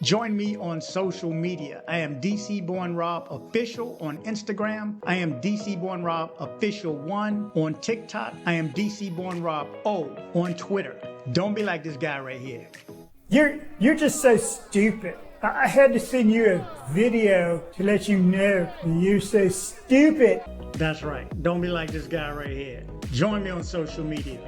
Join me on social media. I am dcbornrob official on Instagram. I am dcbornrob official 1 on TikTok. I am dcbornrob O on Twitter. Don't be like this guy right here. You're just so stupid. I had to send you a video to let you know you're so stupid. That's right. Don't be like this guy right here. Join me on social media.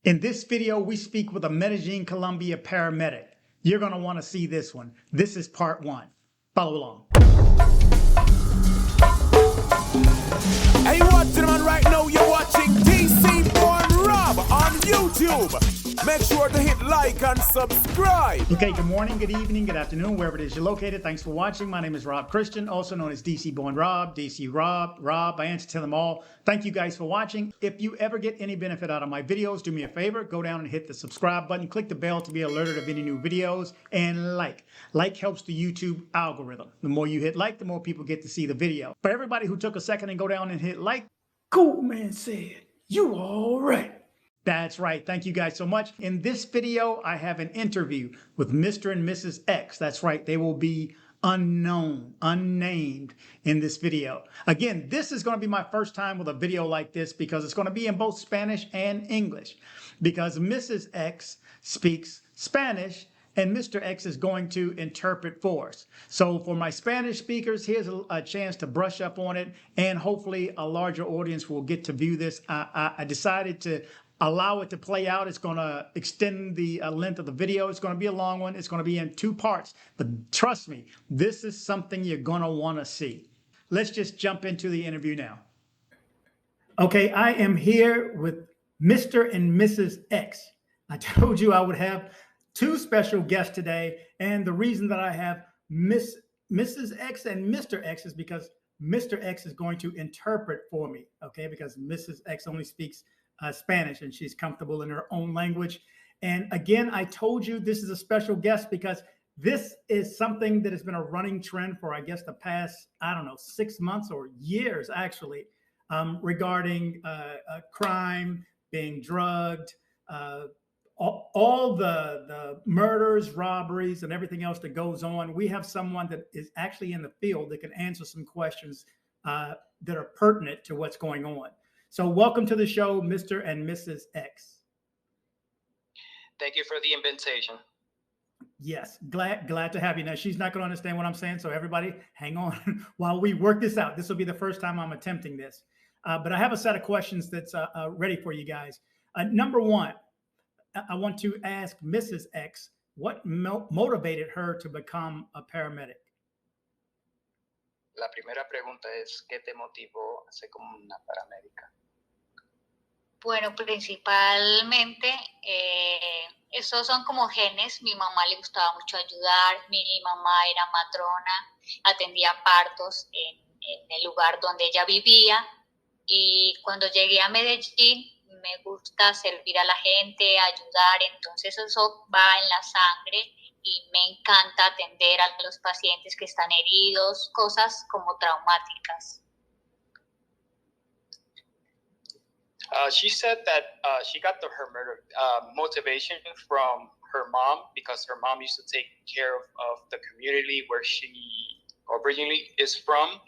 In this video, we speak with a Medellin Colombia paramedic. You're going to want to see this one. This is part 1. Follow along. Hey, you watching, man? Right now, you're watching dcbornrob on YouTube. Make sure to hit like and subscribe. Okay, good morning, good evening, good afternoon, wherever it is you're located. Thanks for watching. My name is Rob Christian, also known as DC Born Rob, DC Rob. I answer to them all. Thank you guys for watching. If you ever get any benefit out of my videos, do me a favor, go down and hit the subscribe button, click the bell to be alerted of any new videos, and like. Like helps the YouTube algorithm. The more you hit like, the more people get to see the video. For everybody who took a second and go down and hit like, Cool man said, you all right. that's right. Thank you guys so much. In this video, I have an interview with Mr. and Mrs. X. That's right. They will be unknown, unnamed in this video. Again, this is going to be my first time with a video like this because it's going to be in both Spanish and English because Mrs. X speaks Spanish and Mr. X is going to interpret for us. So for my Spanish speakers, here's a chance to brush up on it and hopefully a larger audience will get to view this. I decided to allow it to play out. It's going to extend the length of the video. It's going to be a long one. It's going to be in 2 parts. But trust me, this is something you're going to want to see. Let's just jump into the interview now. Okay, I am here with Mr. and Mrs. X. I told you I would have 2 special guests today. And the reason that I have Mrs. X and Mr. X is because Mr. X is going to interpret for me. Okay, because Mrs. X only speaks Spanish and she's comfortable in her own language. And again, I told you this is a special guest because this is something that has been a running trend for, I guess, the past, 6 months or years, actually, regarding crime, being drugged, all the murders, robberies, and everything else that goes on. We have someone that is actually in the field that can answer some questions that are pertinent to what's going on. So welcome to the show, Mr. and Mrs. X. Thank you for the invitation. Yes, glad to have you. Now, she's not going to understand what I'm saying, so everybody hang on while we work this out. This will be the first time I'm attempting this. But I have a set of questions that's ready for you guys. Number 1, I want to ask Mrs. X, what motivated her to become a paramedic? La primera pregunta es, ¿qué te motivó a ser como una paramédica? Bueno, principalmente, esos son como genes. Mi mamá le gustaba mucho ayudar. Mi mamá era matrona, atendía partos en el lugar donde ella vivía. Y cuando llegué a Medellín, me gusta servir a la gente, ayudar. Entonces eso va en la sangre y me encanta atender a los pacientes que están heridos, cosas como traumáticas. She said that she got her motivation from her mom because her mom used to take care of the community where she originally is from.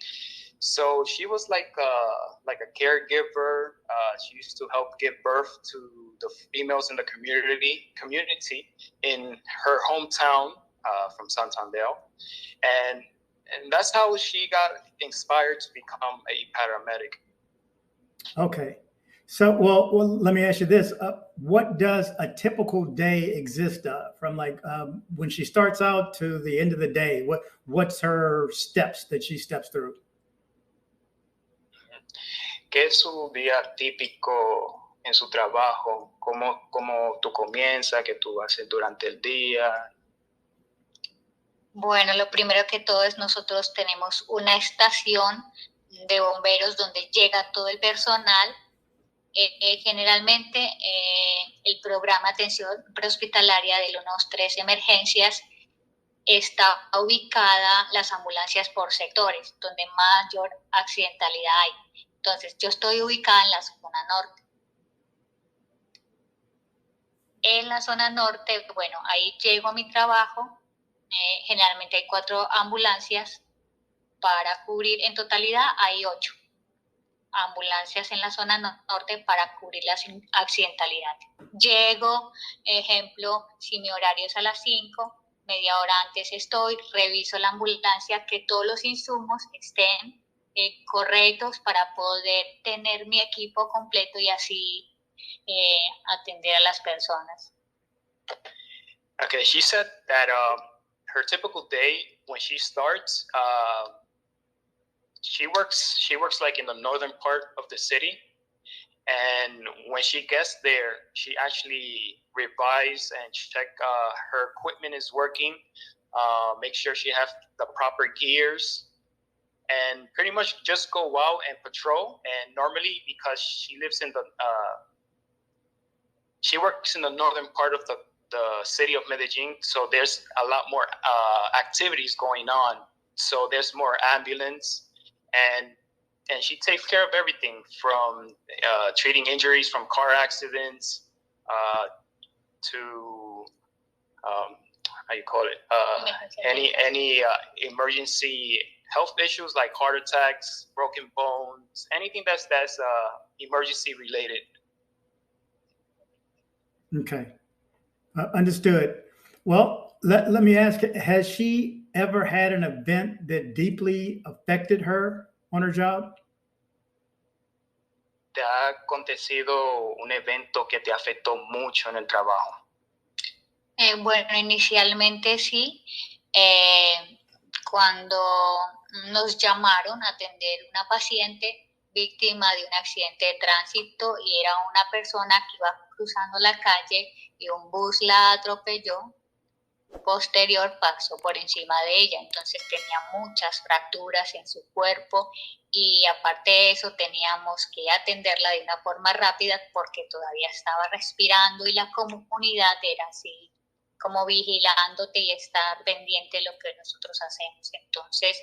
So she was like a caregiver. She used to help give birth to the females in the community in her hometown from Santander, and that's how she got inspired to become a paramedic. Okay. So, well, let me ask you this. What does a typical day exist of from when she starts out to the end of the day? What's her steps that she steps through? ¿Qué es su día típico en su trabajo? ¿Cómo tú comienzas? ¿Qué tú haces durante el día? Bueno, lo primero que todo es nosotros tenemos una estación de bomberos donde llega todo el personal. Generalmente el programa de atención prehospitalaria de unos 3 emergencias está ubicada las ambulancias por sectores, donde mayor accidentalidad hay. Entonces, yo estoy ubicada en la zona norte. En la zona norte, bueno, ahí llego a mi trabajo. Generalmente hay 4 ambulancias para cubrir, en totalidad hay 8 ambulancias en la zona norte para cubrir la accidentalidad. Llego, ejemplo, si mi horario es a las 5, media hora antes estoy, reviso la ambulancia, que todos los insumos estén correctos para poder tener mi equipo completo y así atender a las personas. Okay, she said that her typical day when she starts, she works like in the northern part of the city, and when she gets there, she actually revise and check her equipment is working, make sure she has the proper gears, and pretty much just go out and patrol. And normally, because she lives in the she works in the northern part of the city of Medellin, so there's a lot more activities going on. So there's more ambulance, and she takes care of everything from treating injuries from car accidents to how you call it any emergency health issues like heart attacks, broken bones, anything that's emergency related. Okay. Understood. Well, let me ask, has she ever had an event that deeply affected her on her job? ¿Te ha acontecido un evento que te afectó mucho en el trabajo? Bueno, inicialmente sí. Cuando nos llamaron a atender una paciente víctima de un accidente de tránsito y era una persona que iba cruzando la calle y un bus la atropelló, posterior pasó por encima de ella, entonces tenía muchas fracturas en su cuerpo y aparte de eso teníamos que atenderla de una forma rápida porque todavía estaba respirando y la comunidad era así como vigilándote y estar pendiente de lo que nosotros hacemos. Entonces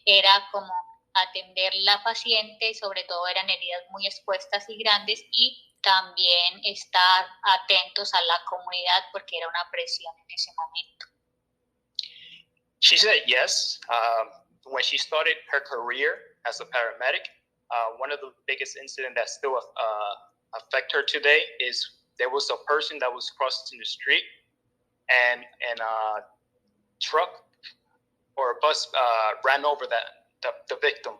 era como atender la paciente, sobre todo eran heridas muy expuestas y grandes, y también estar atentos a la comunidad porque era una presión en ese momento. She said yes. When she started her career as a paramedic, one of the biggest incidents that still affect her today is there was a person that was crossing the street and a truck or a bus ran over the victim.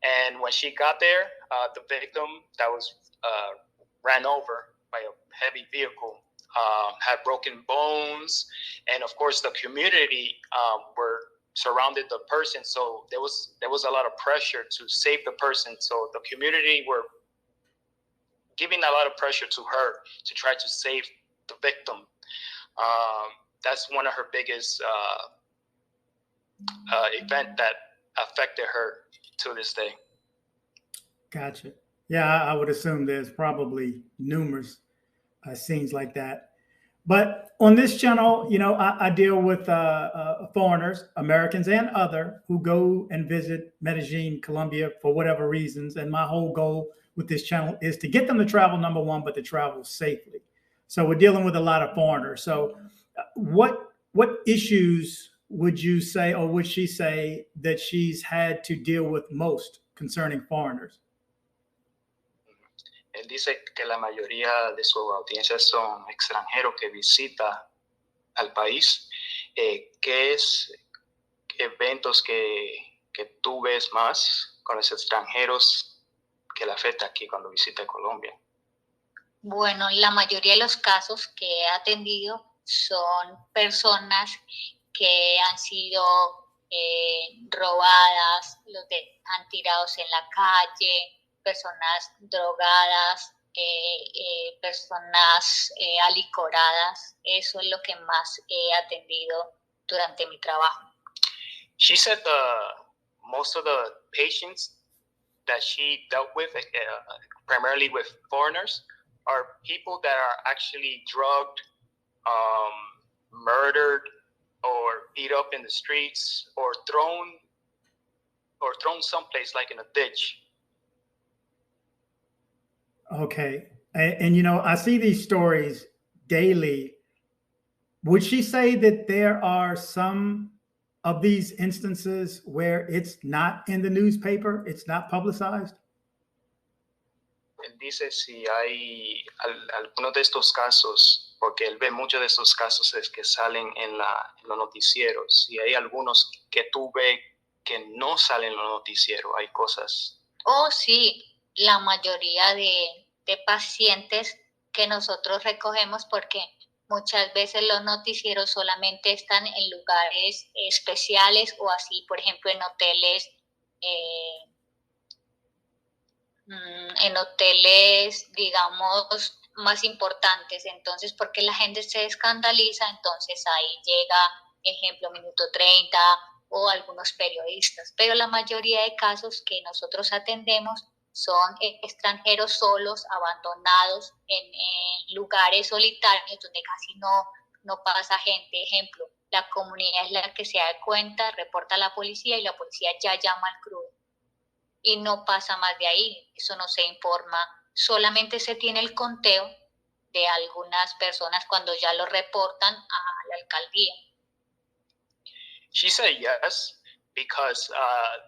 And when she got there, the victim that was ran over by a heavy vehicle had broken bones, and of course the community were surrounded the person, so there was a lot of pressure to save the person. So the community were giving a lot of pressure to her to try to save the victim. That's one of her biggest event that affected her to this day. Gotcha. Yeah, I would assume there's probably numerous scenes like that. But on this channel, you know, I deal with foreigners, Americans and other, who go and visit Medellin, Colombia for whatever reasons. And my whole goal with this channel is to get them to travel, number one, but to travel safely. So we're dealing with a lot of foreigners. So what issues would you say, or would she say, that she's had to deal with most concerning foreigners? Él dice que la mayoría de su audiencia son extranjeros que visitan al país. ¿Qué es eventos que tú ves más con los extranjeros que le afecta aquí cuando visita Colombia? Bueno, la mayoría de los casos que he atendido son personas que han sido robadas, los dejan tirados en la calle, personas drogadas, personas alicoradas. Eso es lo que más he atendido durante mi trabajo. She said most of the patients that she dealt with, primarily with foreigners, are people that are actually drugged, murdered, or beat up in the streets, or thrown someplace like in a ditch. Okay. And you know, I see these stories daily. Would she say that there are some of these instances where it's not in the newspaper, it's not publicized? Él dice si hay algunos de estos casos, porque él ve muchos de estos casos es que salen en los noticieros. Si hay algunos que tú ves que no salen en los noticieros, hay cosas. Oh, sí, la mayoría de pacientes que nosotros recogemos, porque muchas veces los noticieros solamente están en lugares especiales o así, por ejemplo, en hoteles, digamos, más importantes. Entonces, porque la gente se escandaliza, entonces ahí llega, ejemplo, Minuto 30 o algunos periodistas. Pero la mayoría de casos que nosotros atendemos son extranjeros solos, abandonados en lugares solitarios donde casi no pasa gente. Ejemplo, la comunidad es la que se da cuenta, reporta a la policía y la policía ya llama al CRUD. Y no pasa más de ahí, eso no se informa, solamente se tiene el conteo de algunas personas cuando ya lo reportan a la alcaldía. She said yes, because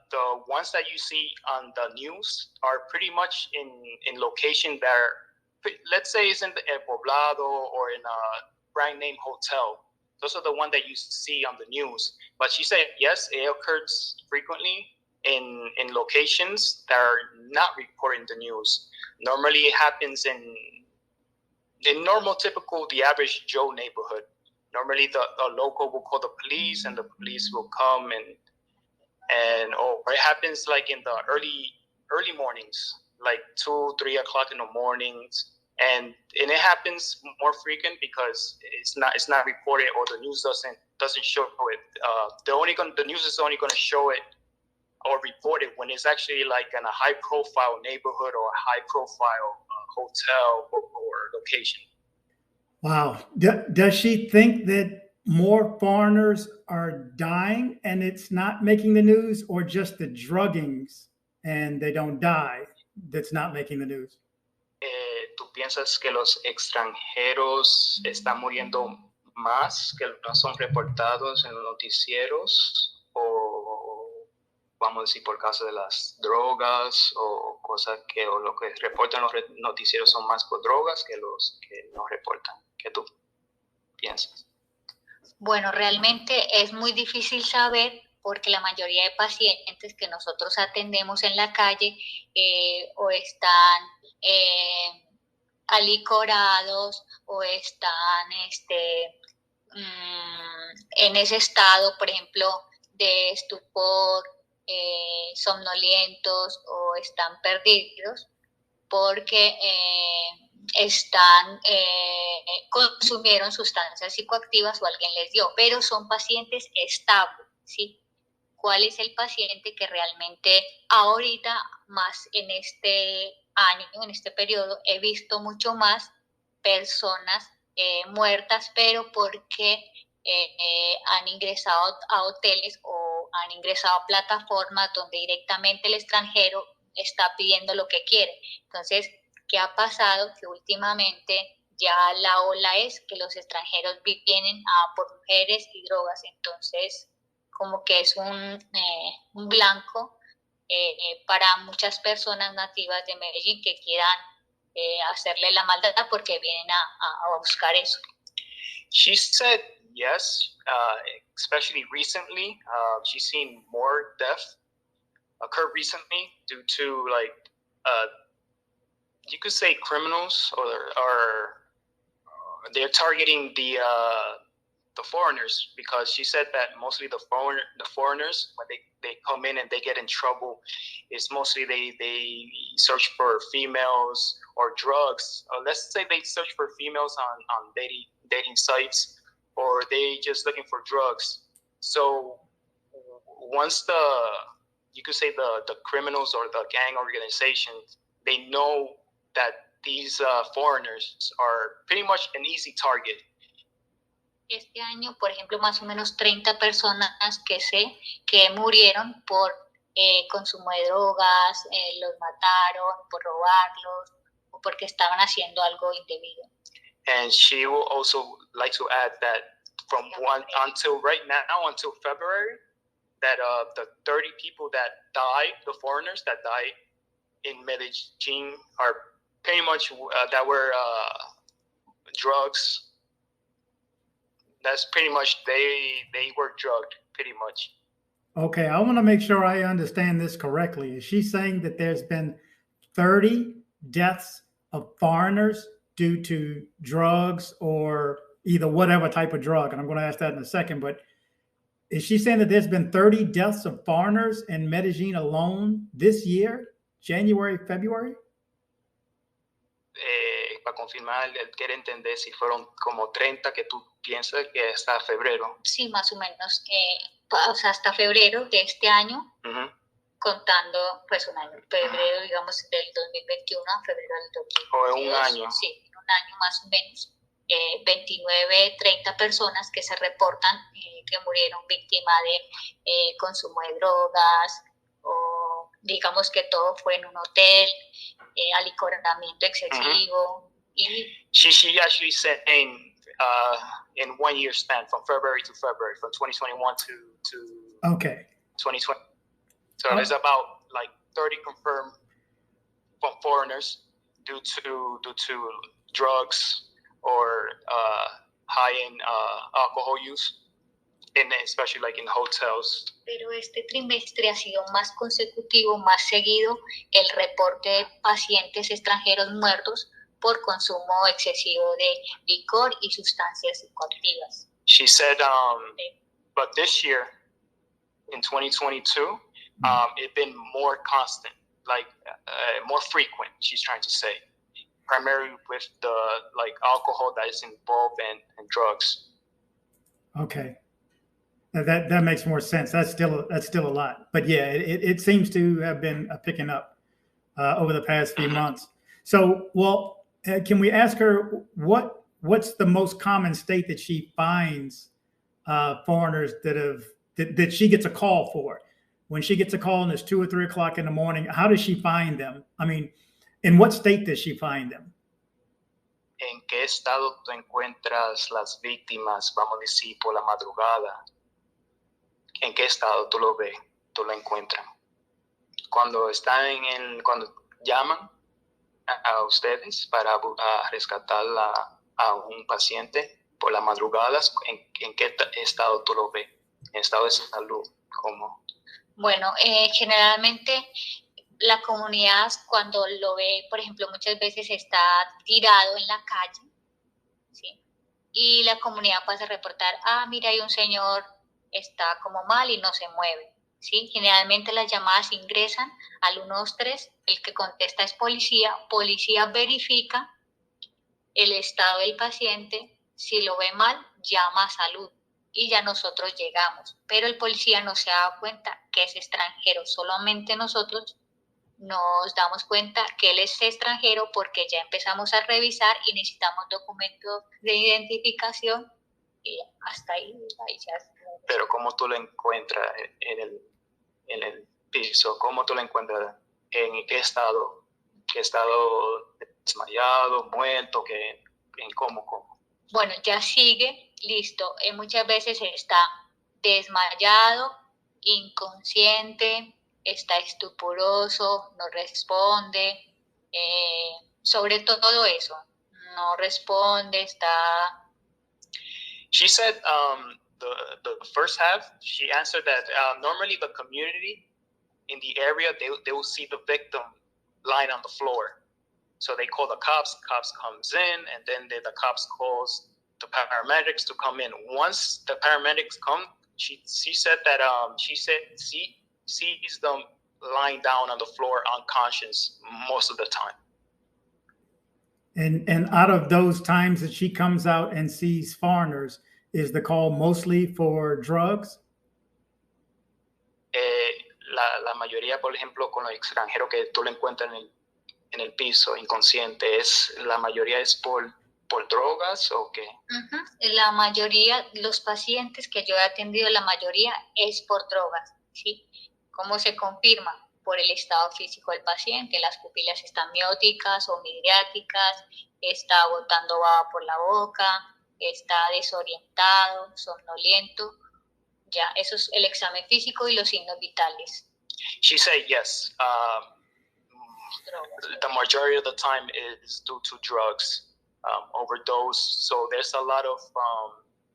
the ones that you see on the news are pretty much in location that are, let's say it's in El Poblado or in a brand name hotel. Those are the ones that you see on the news. But she said yes, it occurs frequently in locations that are not reporting the news. Normally it happens in normal, typical, the average Joe neighborhood. Normally the local will call the police and the police will come or it happens like in the early mornings, like 2-3 o'clock in the mornings. And it happens more frequent because it's not reported or the news doesn't show it. The news is only going to show it or report it when it's actually like in a high-profile neighborhood or a high-profile hotel or location. Wow. Does she think that more foreigners are dying and it's not making the news, or just the druggings and they don't die that's not making the news? ¿Tú piensas que los extranjeros están muriendo más que no son reportados en los noticieros? ¿O vamos a decir por causa de las drogas o cosas o lo que reportan los noticieros son más por drogas que los que no reportan? ¿Qué tú piensas? Bueno, realmente es muy difícil saber porque la mayoría de pacientes que nosotros atendemos en la calle o están alicorados o están en ese estado, por ejemplo, de estupor, somnolientos o están perdidos porque consumieron sustancias psicoactivas o alguien les dio, pero son pacientes estables, ¿sí? ¿Cuál es el paciente que realmente ahorita, más en este año, en este periodo, he visto mucho más personas muertas, pero porque han ingresado a hoteles o han ingresado a plataformas donde directamente el extranjero está pidiendo lo que quiere? Entonces, ¿qué ha pasado? Que últimamente ya la ola es que los extranjeros vienen por mujeres y drogas, entonces como que es un blanco para muchas personas nativas de Medellín que quieran hacerle la maldad porque vienen a buscar eso. She said yes, especially recently. She's seen more death occur recently due to you could say criminals or they're targeting the foreigners, because she said that mostly the foreigners, when they come in and they get in trouble, it's mostly they search for females or drugs. Let's say they search for females on dating sites, or they just looking for drugs. So once you could say the criminals or the gang organizations, they know that these foreigners are pretty much an easy target. Este año, por ejemplo, más o menos 30 personas que sé que murieron por consumo de drogas, los mataron por robarlos o porque estaban haciendo algo indebido. And she will also like to add that from until February, that the 30 people that died, the foreigners that died in Medellin, are pretty much that were drugs. That's pretty much they were drugged pretty much. Okay, I want to make sure I understand this correctly. Is she saying that there's been 30 deaths of foreigners due to drugs or either whatever type of drug? And I'm going to ask that in a second, but is she saying that there's been 30 deaths of foreigners in Medellin alone this year, January, February? Para confirmar, él quiere entender si fueron como 30 que tú piensas que hasta febrero. Sí, más o menos. O sea, hasta febrero de este año, contando pues un año, febrero, digamos, del 2021 a febrero del 2022. O en un año. Sí, en un año más o menos. 29, 30 personas que se reportan que murieron víctima de consumo de drogas, o digamos que todo fue en un hotel, alicoramiento excesivo. She actually said in 1 year span, from February to February, from 2021 to okay 2020. So there's about like 30 confirmed from foreigners due to drugs or high-end alcohol use, and especially like in hotels. Pero este trimestre ha sido más consecutivo, más seguido el reporte de pacientes extranjeros muertos por consumo excesivo de licor y sustancias psicoactivas. She said, but this year, in 2022, it's been more constant, like more frequent, she's trying to say, primarily with the like alcohol that is involved and drugs. Okay. That makes more sense. That's still a lot, but yeah, it seems to have been picking up over the past few months. So, well, can we ask her what's the most common state that she finds foreigners that she gets a call for? When she gets a call and it's 2 or 3 o'clock in the morning, how does she find them? I mean, in what state does she find them? ¿En qué estado tú encuentras las víctimas, vamos a decir, por la madrugada? ¿En qué estado tú lo ves, tú lo encuentras? Cuando cuando llaman a ustedes para rescatar a un paciente por las madrugadas, ¿en qué estado tú lo ves? ¿En estado de salud? ¿Cómo? Bueno, generalmente la comunidad cuando lo ve, por ejemplo, muchas veces está tirado en la calle, ¿sí? Y la comunidad pasa a reportar, mira, hay un señor, está como mal y no se mueve, ¿sí? Generalmente las llamadas ingresan al 123, el que contesta es policía verifica el estado del paciente, si lo ve mal, llama a salud y ya nosotros llegamos, pero el policía no se da cuenta que es extranjero, solamente nosotros nos damos cuenta que él es extranjero porque ya empezamos a revisar y necesitamos documentos de identificación y hasta ahí ya. Pero ¿cómo tú lo encuentras en el piso? ¿Cómo tú lo encuentras? ¿En qué estado? ¿Qué estado desmayado, muerto? ¿En cómo? Bueno, ya sigue, listo. Muchas veces está desmayado, inconsciente, está estuporoso, no responde, sobre todo eso, no responde, está... She said the first half, she answered that normally the community in the area, they will see the victim lying on the floor. So they call the cops comes in, and then the cops calls the paramedics to come in. Once the paramedics come, she said that she sees them lying down on the floor unconscious most of the time. And out of those times that she comes out and sees foreigners, is the call mostly for drugs? La mayoría, por ejemplo, con los extranjeros que tú lo encuentras en el piso inconsciente, la mayoría es por drogas o qué? La mayoría, los pacientes que yo he atendido, la mayoría es por drogas, ¿sí? ¿Cómo se confirma? por el estado físico del paciente. Las pupilas están mióticas o midriáticas, está botando baba por la boca, está desorientado, somnoliento. Ya, eso es el examen físico y los signos vitales. She said yes. The majority of the time is due to drugs, overdose. So there's a lot of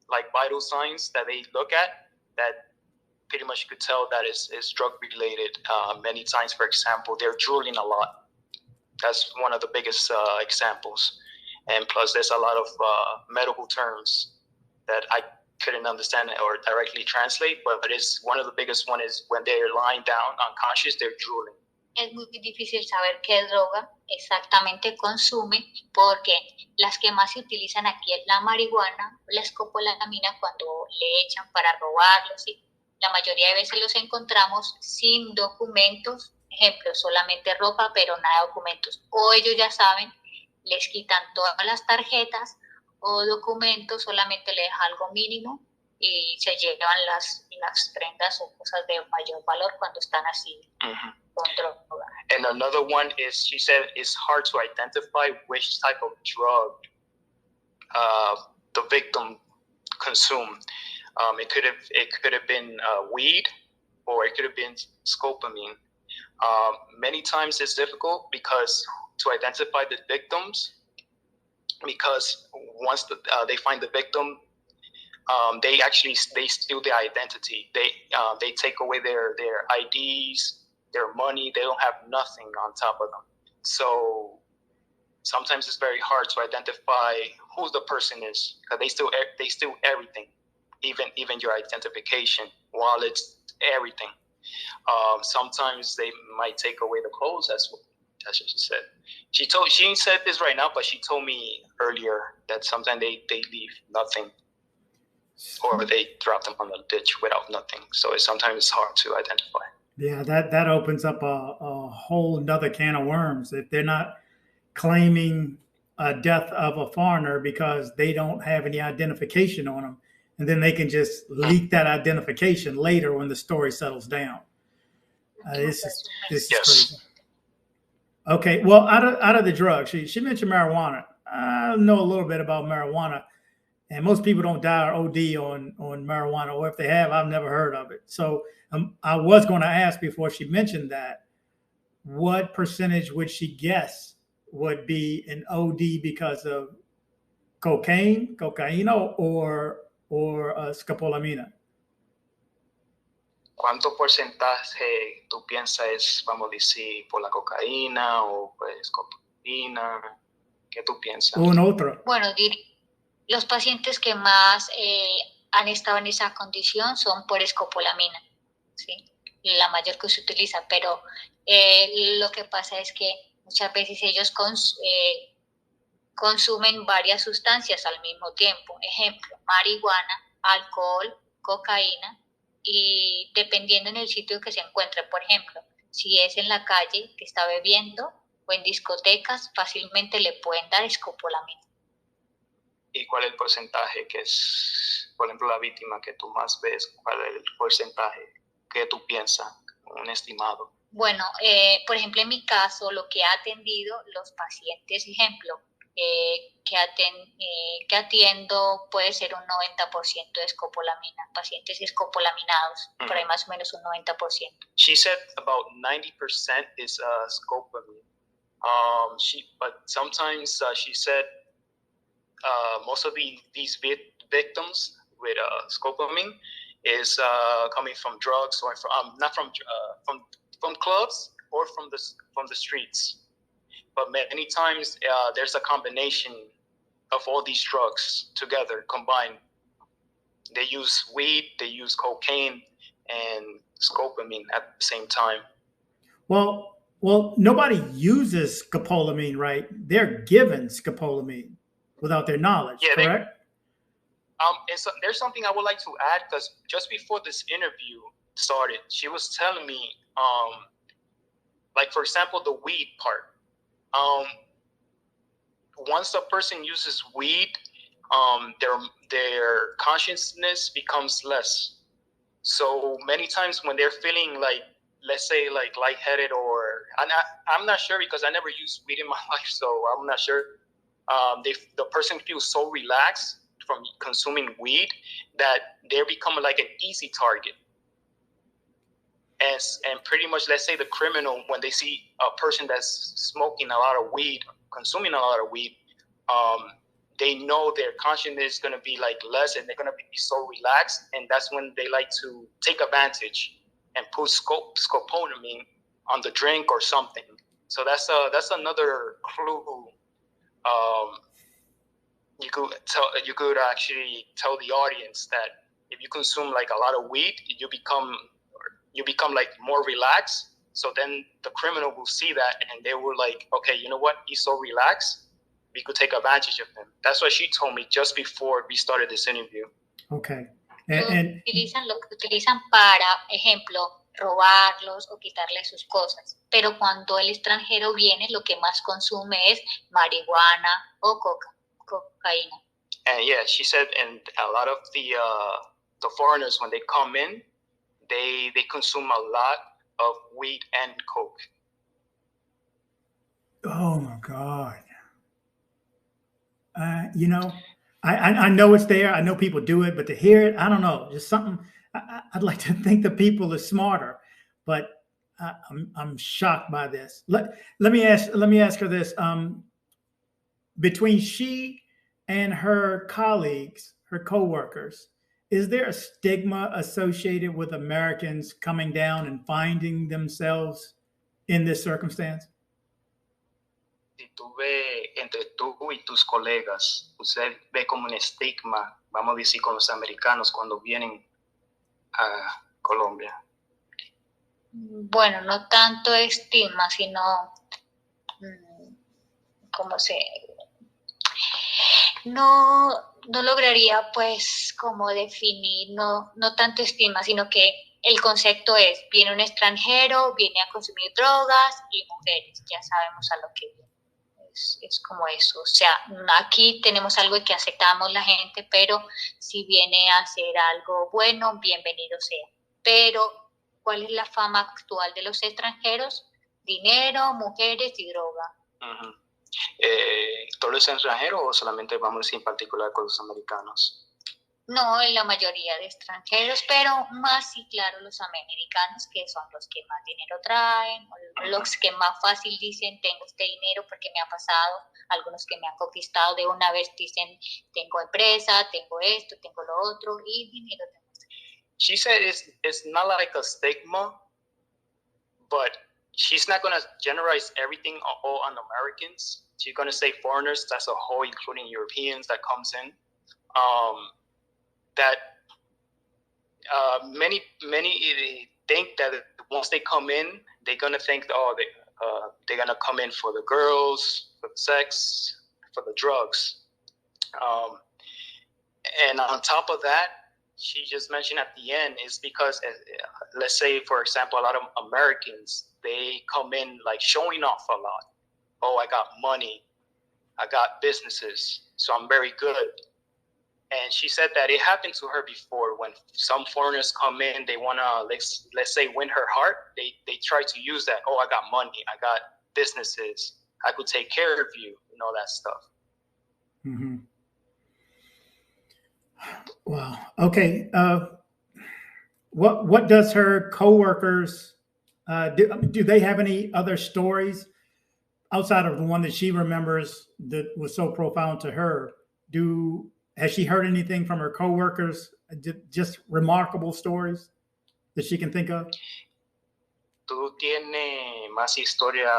like vital signs that they look at that pretty much could tell that is drug related. Many times, for example, they're drooling a lot. That's one of the biggest examples. And plus, there's a lot of medical terms that I couldn't understand or directly translate, but it's one of the biggest one is when they're lying down unconscious, they're drooling. Es muy difícil saber qué droga exactamente consume porque las que más se utilizan aquí es la marihuana, la escopolamina cuando le echan para robarlos. ¿Sí? La mayoría de veces los encontramos sin documentos, ejemplo, solamente ropa, pero nada de documentos. O ellos ya saben, les quitan todas las tarjetas o documentos, solamente le deja algo mínimo y se llevan las prendas o cosas de mayor valor cuando están así. Mm-hmm. Con droga. And another one is, she said, it's hard to identify which type of drug the victim consumed. It could have been weed, or it could have been scopolamine. Many times it's difficult because to identify the victims, because once they find the victim, they steal their identity. They take away their IDs, their money. They don't have nothing on top of them. So sometimes it's very hard to identify who the person is because they steal everything, even your identification, wallets, everything. Sometimes they might take away the clothes. That's what she said. She didn't say this right now, but she told me earlier that sometimes they leave nothing, or they drop them on the ditch without nothing. So sometimes it's hard to identify. Yeah, that opens up a whole nother can of worms. If they're not claiming a death of a foreigner because they don't have any identification on them, and then they can just leak that identification later when the story settles down. This is crazy. Okay, well, out of the drugs, she mentioned marijuana. I know a little bit about marijuana, and most people don't die or OD on marijuana, or if they have, I've never heard of it. So I was going to ask before she mentioned that, what percentage would she guess would be an OD because of cocaína, or scopolamina? ¿Cuánto porcentaje tú piensas es, vamos a decir, por la cocaína o pues cocaína? ¿Qué tú piensas? Bueno, los pacientes que más han estado en esa condición son por escopolamina, ¿sí? La mayor que se utiliza, pero lo que pasa es que muchas veces ellos consumen varias sustancias al mismo tiempo. Ejemplo, marihuana, alcohol, cocaína, y dependiendo en el sitio que se encuentre, por ejemplo, si es en la calle que está bebiendo o en discotecas, fácilmente le pueden dar escopolamina. ¿Y cuál es el porcentaje que es, por ejemplo, la víctima que tú más ves? ¿Cuál es el porcentaje que tú piensas, un estimado? Bueno, por ejemplo, en mi caso, lo que he atendido, los pacientes, ejemplo, que atiendo puede ser un 90% de escopolamina, pacientes escopolaminados, por ahí más o menos un 90%. She said about 90% is scopolamine. But sometimes she said most of these victims with scopolamine is coming from drugs, or not from clubs or from the streets. But many times there's a combination of all these drugs together, combined. They use weed, they use cocaine, and scopolamine at the same time. Well, nobody uses scopolamine, right? They're given scopolamine without their knowledge, correct? There's something I would like to add, because just before this interview started, she was telling me, like, for example, the weed part. Once a person uses weed, their consciousness becomes less. So many times when they're feeling like let's say like lightheaded, or I'm not sure because I never used weed in my life, so I'm not sure. The person feels so relaxed from consuming weed that they're becoming like an easy target. And pretty much, let's say the criminal, when they see a person that's smoking a lot of weed, consuming a lot of weed, they know their consciousness is going to be like less, and they're going to be so relaxed, and that's when they like to take advantage and put scopolamine on the drink or something. So that's another clue. You could actually tell the audience that if you consume like a lot of weed, you become like more relaxed. So then the criminal will see that, and they will like, okay, you know what? He's so relaxed. We could take advantage of him. That's what she told me just before we started this interview. Okay. Utilizan lo que utilizan para, ejemplo, robarlos o quitarles sus cosas. Pero cuando el extranjero viene, lo que más consume es marihuana o cocaína. And yeah, she said, and a lot of the foreigners, when they come in, they consume a lot of weed and coke. Oh my God. You know, I know it's there. I know people do it, but to hear it, I don't know. Just something. I'd like to think the people are smarter, but I'm shocked by this. Let me ask her this. Between she and her colleagues, her coworkers, is there a stigma associated with Americans coming down and finding themselves in this circumstance? Si tú ves entre tú y tus colegas, usted ve como un estigma, vamos a decir, con los americanos cuando vienen a Colombia. Bueno, no tanto estigma, sino ¿cómo se? No lograría pues como definir, no tanto estigma, sino que el concepto es, viene un extranjero, viene a consumir drogas y mujeres, ya sabemos a lo que viene. Es como eso, o sea, aquí tenemos algo de que aceptamos la gente, pero si viene a hacer algo bueno, bienvenido sea. Pero, ¿cuál es la fama actual de los extranjeros? Dinero, mujeres y droga. Uh-huh. ¿Todos los extranjeros o solamente vamos a decir en particular con los americanos? No, en la mayoría de extranjeros, pero más sí, claro, los americanos, que son los que más dinero traen, o los que más fácil dicen, tengo este dinero porque me ha pasado, algunos que me han conquistado de una vez dicen, tengo empresa, tengo esto, tengo lo otro, y dinero tengo. She said it's not like a stigma, but she's not going to generalize everything all on Americans. She's going to say foreigners as a whole, including Europeans that comes in. That many think that once they come in, they're gonna think, oh, they're gonna come in for the girls, for the sex, for the drugs, and on top of that, she just mentioned at the end is because, let's say, for example, a lot of Americans, they come in like showing off a lot. Oh, I got money, I got businesses, so I'm very good. And she said that it happened to her before when some foreigners come in, they want to, let's say, win her heart. They try to use that. Oh, I got money. I got businesses. I could take care of you and all that stuff. Mm-hmm. Wow. Okay. What does her coworkers do? They have any other stories outside of the one that she remembers that was so profound to her? Has she heard anything from her coworkers? Just remarkable stories that she can think of? ¿Tú tienes más historia,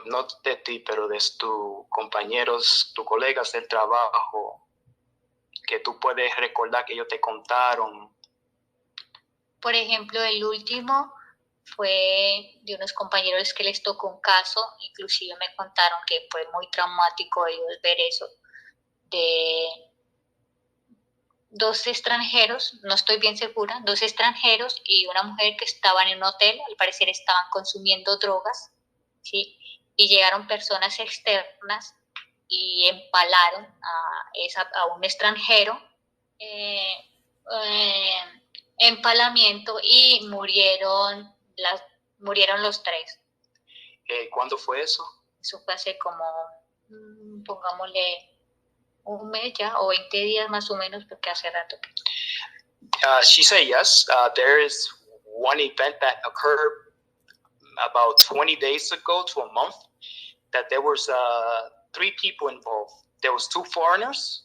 no de ti, pero de tus compañeros, tus colegas del trabajo, que tú puedes recordar que ellos te contaron? Por ejemplo, el último fue de unos compañeros que les tocó un caso, inclusive me contaron que fue muy traumático ellos ver eso, de dos extranjeros, no estoy bien segura, dos extranjeros y una mujer que estaban en un hotel, al parecer estaban consumiendo drogas, ¿sí? Y llegaron personas externas y empalaron a un extranjero, empalamiento y murieron los 3. ¿Cuándo fue eso? Eso fue hace como, pongámosle, un mes ya, o 20 días más o menos, porque hace rato. She said yes. There is one event that occurred about 20 days ago to a month that there was 3 people involved. There was 2 foreigners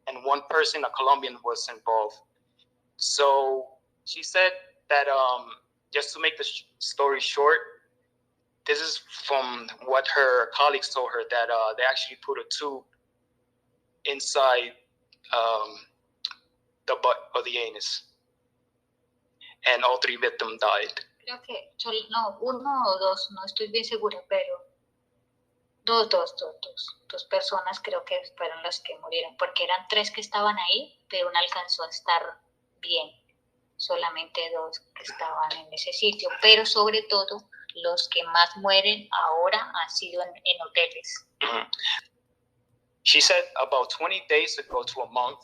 and 1 person, a Colombian, was involved. So she said that just to make the story short, this is from what her colleagues told her, that they actually put a tube inside the butt of the anus, and all 3 victims died. Creo que, no, 1 o 2, no estoy bien segura, pero dos personas creo que fueron las que murieron, porque eran 3 que estaban ahí, pero una alcanzó a estar bien, solamente 2 que estaban en ese sitio, pero sobre todo los que más mueren ahora han sido en hoteles. She said about 20 days ago to a month,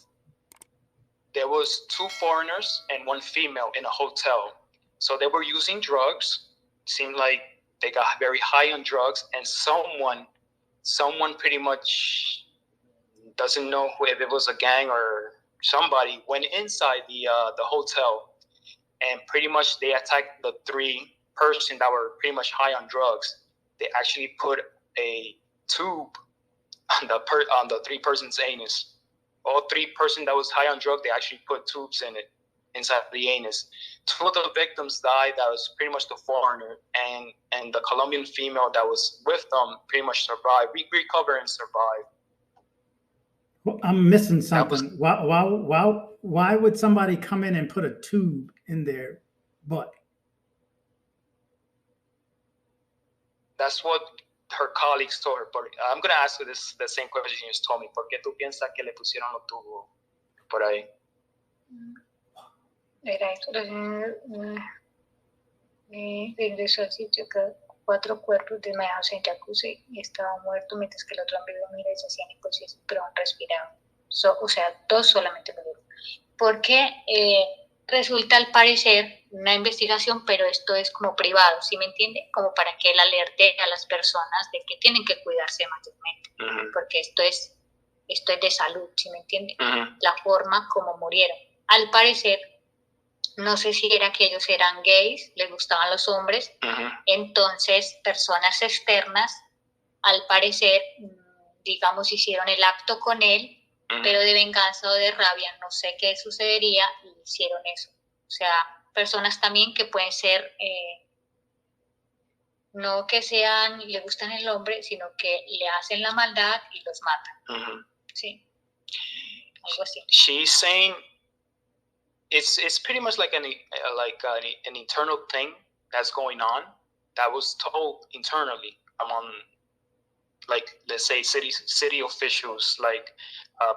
there was 2 foreigners and 1 female in a hotel. So they were using drugs. Seemed like they got very high on drugs, and someone pretty much doesn't know if it was a gang or somebody went inside the hotel, and pretty much they attacked the 3 persons that were pretty much high on drugs. They actually put a tube on the 3 persons' anus. All 3 persons that was high on drugs, they actually put tubes in it, inside the anus. 2 of the victims died. That was pretty much the foreigner, and the Colombian female that was with them pretty much survived. We recovered and survived. Well, I'm missing something. Why would somebody come in and put a tube in their butt? That's what her colleagues told her. But I'm going to ask you the same question you just told me. ¿Por qué tú piensas que le pusieron los tubos por ahí? Era eso. Regresó al sitio que 4 cuerpos desmayados en jacuzzi y estaban muertos, mientras que el otro hombre mira y se hacían inconscientes, pero aún respiraban. O sea, 2 solamente murieron. Porque resulta, al parecer, una investigación, pero esto es como privado, ¿sí me entiende? Como para que él alerte a las personas de que tienen que cuidarse mayormente, porque esto es de salud, ¿sí me entiende? La forma como murieron. Al parecer, no sé si era que ellos eran gays, les gustaban los hombres, entonces personas externas, al parecer, digamos, hicieron el acto con él, pero de venganza o de rabia, no sé qué sucedería, y hicieron eso. O sea, personas también que pueden ser, no que le gustan el hombre, sino que le hacen la maldad y los matan. Sí, algo así. She's saying it's pretty much like an internal thing that's going on that was told internally among, like, let's say city officials, like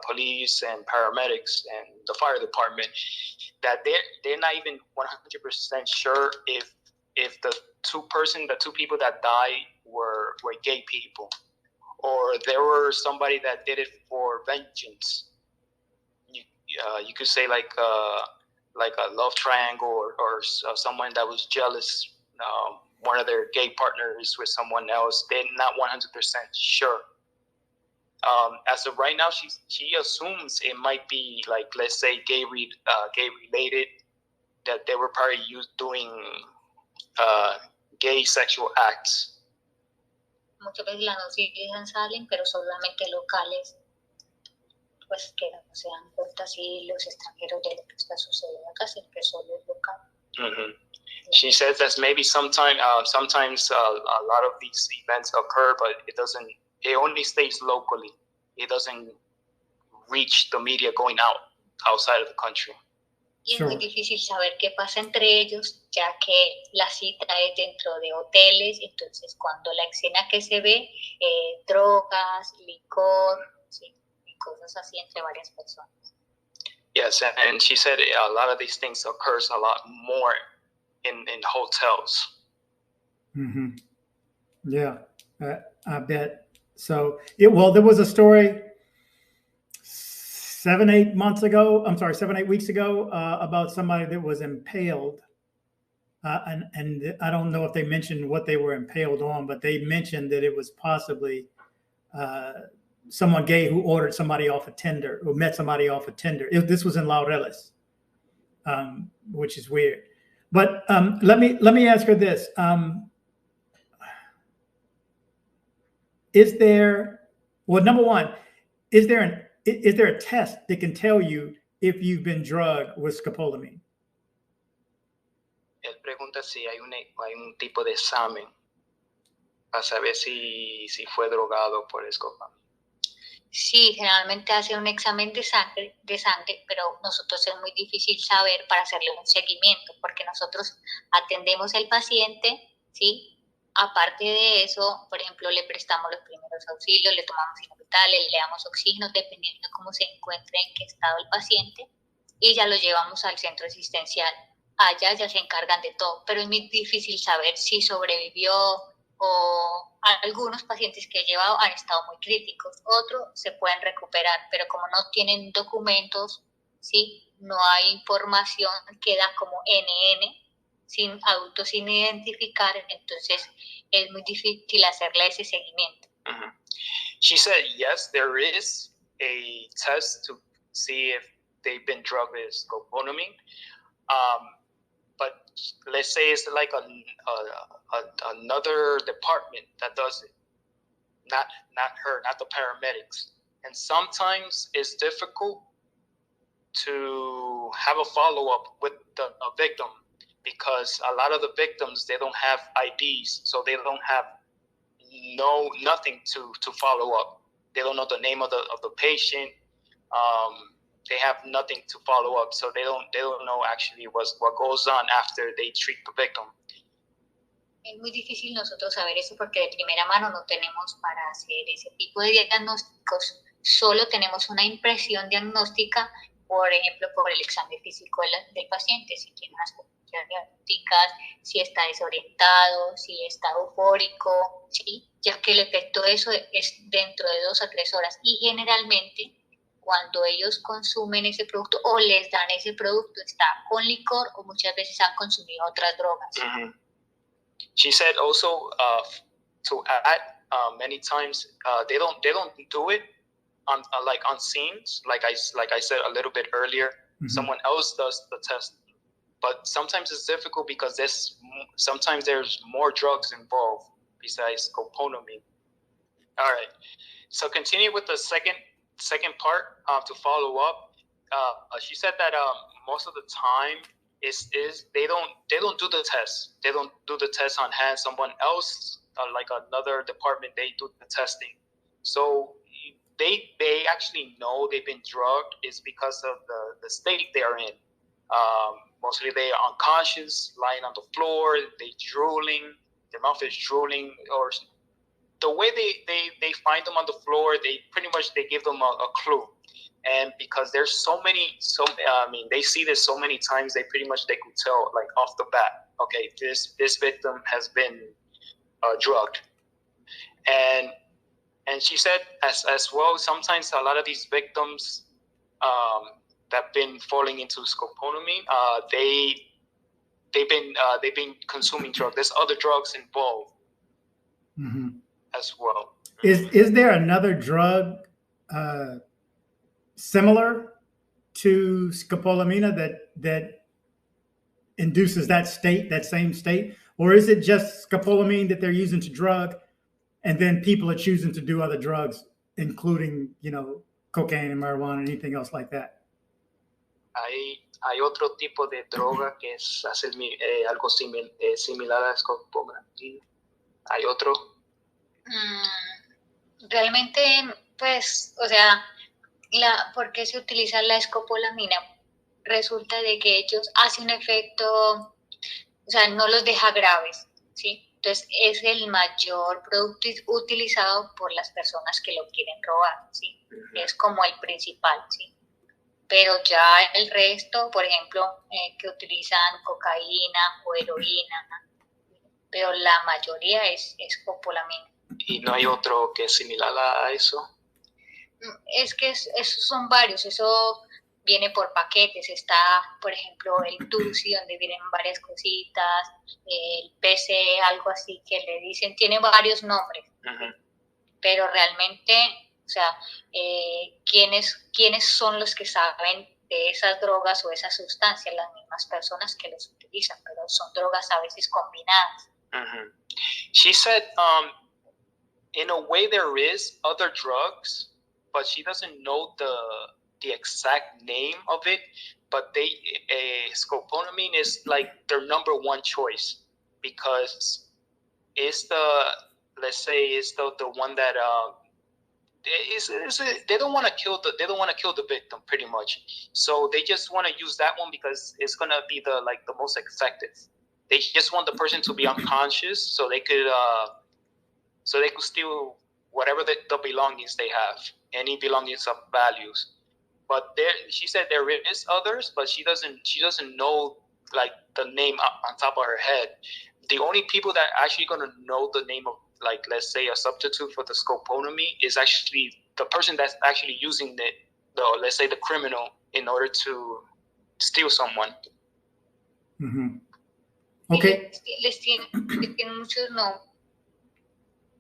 police and paramedics and the fire department, that they're not even 100% sure if the 2 people that died were gay people, or there were somebody that did it for vengeance. You could say like a love triangle, or someone that was jealous, one of their gay partners with someone else. They're not 100% sure. As of right now, she assumes it might be, like, let's say gay related, that they were probably doing gay sexual acts. Muchas veces las noticias salen, pero solamente locales, pues que no se dan cuenta si los extranjeros de lo que está sucediendo acá, sino que solo es local. She says that maybe sometimes a lot of these events occur, but it only stays locally. It doesn't reach the media going outside of the country. Y es muy difícil saber qué pasa entre ellos, ya que la cita es dentro de hoteles, entonces cuando la escena que se ve, drogas, licor, sí, y cosas así entre varias personas. Yes, and she said a lot of these things occurs a lot more in hotels. Yeah, I bet. So, there was a story 7, 8 weeks ago, about somebody that was impaled. And I don't know if they mentioned what they were impaled on, but they mentioned that it was possibly someone gay who ordered somebody off a tender, who met somebody off a tender. This was in Laureles, which is weird. But let me ask her this: is there, well, number one, is there a test that can tell you if you've been drugged with scopolamine? Él pregunta si hay un tipo de examen para saber si fue drogado por escopolamina. Sí, generalmente hace un examen de sangre, pero nosotros es muy difícil saber para hacerle un seguimiento, porque nosotros atendemos al paciente, ¿sí? Aparte de eso, por ejemplo, le prestamos los primeros auxilios, le tomamos inhibitales, le damos oxígeno, dependiendo de cómo se encuentre, en qué estado el paciente, y ya lo llevamos al centro asistencial. Allá ya se encargan de todo, pero es muy difícil saber si sobrevivió, o algunos pacientes que he llevado han estado muy críticos, otros se pueden recuperar, pero como no tienen documentos, ¿sí? No hay información, queda como NN, sin adultos sin identificar, entonces es muy difícil hacerle ese seguimiento. Mm-hmm. She said yes, there is a test to see if they've been drugged with scopolamine. But let's say it's like another department that does it, not her, not the paramedics. And sometimes it's difficult to have a follow-up with a victim, because a lot of the victims, they don't have IDs, so they don't have nothing to follow up. They don't know the name of the patient. They have nothing to follow up, so they don't know actually what goes on after they treat the victim. Es muy difícil nosotros saber eso porque de primera mano no tenemos para hacer ese tipo de diagnósticos. Solo tenemos una impresión diagnóstica, por ejemplo, por el examen físico del paciente, si tiene unas condiciones diagnósticas, si está desorientado, si está eufórico, ¿sí? Ya que el efecto de eso es dentro de 2 a 3 horas, y generalmente cuando ellos consumen ese producto o les dan ese producto está con licor, o muchas veces han consumido otras drogas. Mm-hmm. She said also to add, many times they don't do it on on scenes, like I said a little bit earlier. Mm-hmm. Someone else does the test, but sometimes it's difficult because sometimes there's more drugs involved besides scopolamine. All right, so continue with the second part to follow up. She said that most of the time is they don't do the test. They don't do the test on hand. Someone else, like another department, they do the testing. So they actually know they've been drugged is because of the state they're in. Mostly they are unconscious, lying on the floor, they drooling, their mouth is drooling, or the way they find them on the floor, they give them a clue. And because there's they see this so many times, they could tell, like, off the bat, okay, this victim has been drugged. And she said as well, sometimes a lot of these victims that have been falling into scopolamine, they've been consuming drugs. There's other drugs involved. Mm-hmm. As well. Is there another drug similar to scopolamine that induces that same state, or is it just scopolamine that they're using to drug, and then people are choosing to do other drugs, including, cocaine and marijuana and anything else like that? Hay otro tipo de droga que es algo similar a scopolamine. Hay otro. Realmente, pues, o sea, ¿por qué se utiliza la escopolamina? Resulta de que ellos hacen un efecto, o sea, no los deja graves, ¿sí? Entonces es el mayor producto utilizado por las personas que lo quieren robar, ¿sí? Es como el principal, ¿sí? Pero ya el resto, por ejemplo, que utilizan cocaína o heroína, pero la mayoría es escopolamina. ¿Y no hay otro que es similar a eso? Es que esos son varios, eso viene por paquetes, está, por ejemplo, el TUSI, donde vienen varias cositas, el PC, algo así que le dicen, tiene varios nombres, pero realmente, o sea, ¿quiénes son los que saben de esas drogas o esas sustancias? Las mismas personas que los utilizan, pero son drogas a veces combinadas. She said, in a way there is other drugs, but she doesn't know the exact name of it, but scopolamine is like their number one choice because it's let's say it's the one that they don't want to kill the victim pretty much, so they just want to use that one because it's gonna be the most effective. They just want the person to be unconscious so they could steal whatever the belongings they have, any belongings of values. But she said there is others, but she doesn't know like the name on top of her head. The only people that are actually gonna know the name of, like, let's say a substitute for the scopolamine is actually the person that's actually using it, let's say the criminal, in order to steal someone. Okay. Les tienen muchos nombres.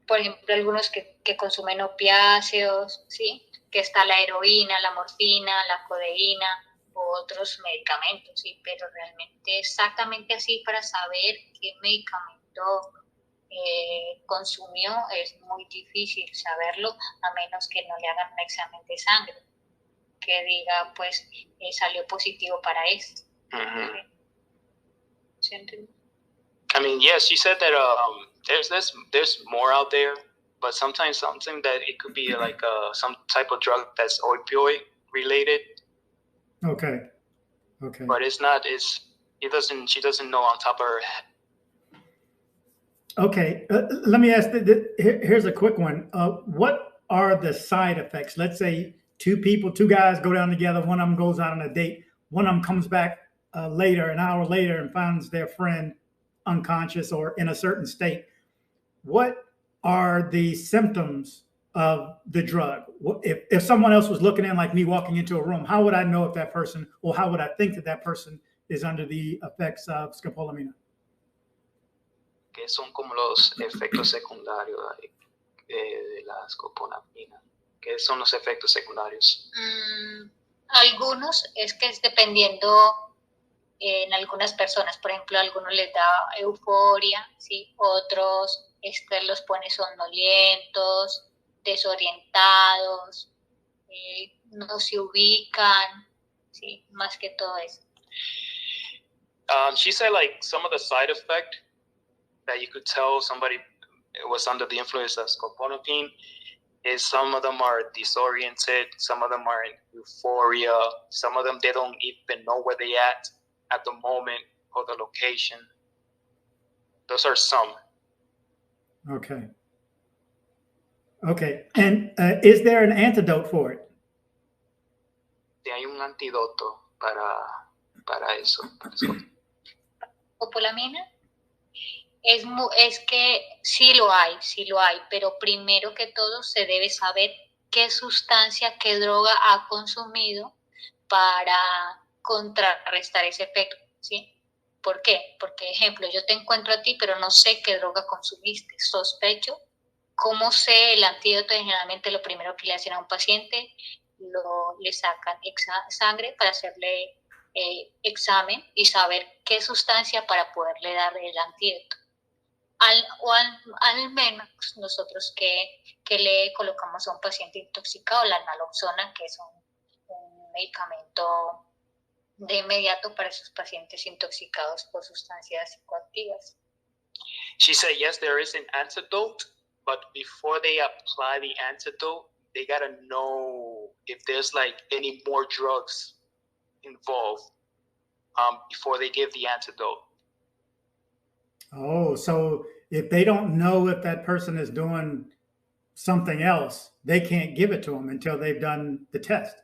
Por ejemplo, algunos que consumen opiáceos, ¿sí? Que está la heroína, la morfina, la codeína u otros medicamentos, ¿sí? Pero realmente exactamente así para saber qué medicamento consumió es muy difícil saberlo, a menos que no le hagan un examen de sangre que diga, pues, salió positivo para esto. ¿Sí entiendes? I mean, yes, she said that there's more out there, but sometimes something that it could be like some type of drug that's opioid related. Okay. But it's not. She doesn't know on top of her head. Okay. Let me ask. Here's a quick one. What are the side effects? Let's say two guys go down together. One of them goes out on a date. One of them comes back later, an hour later, and finds their friend unconscious or in a certain state. What are the symptoms of the drug? If someone else was looking in, like me walking into a room, how would I know if that person, or how would I think that person is under the effects of scopolamine? ¿Qué son como los efectos secundarios de la scopolamina? ¿Qué son los efectos secundarios? Algunos es que es dependiendo en algunas personas, por ejemplo, a algunos les da euforia, ¿sí? Otros los pone somnolientos, desorientados, no se ubican, ¿sí? Más que todo eso. She said like some of the side effect that you could tell somebody was under the influence of scopolamine is some of them are disoriented, some of them are in euphoria, some of them they don't even know where they at the moment or the location. Those are some. Okay. And is there an antidote for it? Si hay un antídoto para eso. ¿Scopolamina? Es que sí lo hay, pero primero que todo se debe saber qué sustancia, qué droga ha consumido para contrarrestar ese efecto, ¿sí? ¿Por qué? Porque, ejemplo, yo te encuentro a ti, pero no sé qué droga consumiste, sospecho. ¿Cómo sé el antídoto? Generalmente lo primero que le hacen a un paciente, le sacan sangre para hacerle examen y saber qué sustancia para poderle dar el antídoto. Al menos nosotros que le colocamos a un paciente intoxicado la naloxona, que es un medicamento de inmediato para esos pacientes intoxicados por sustancias psicoactivas. She said yes, there is an antidote, but before they apply the antidote, they gotta know if there's like any more drugs involved before they give the antidote. Oh, so if they don't know if that person is doing something else, they can't give it to them until they've done the test.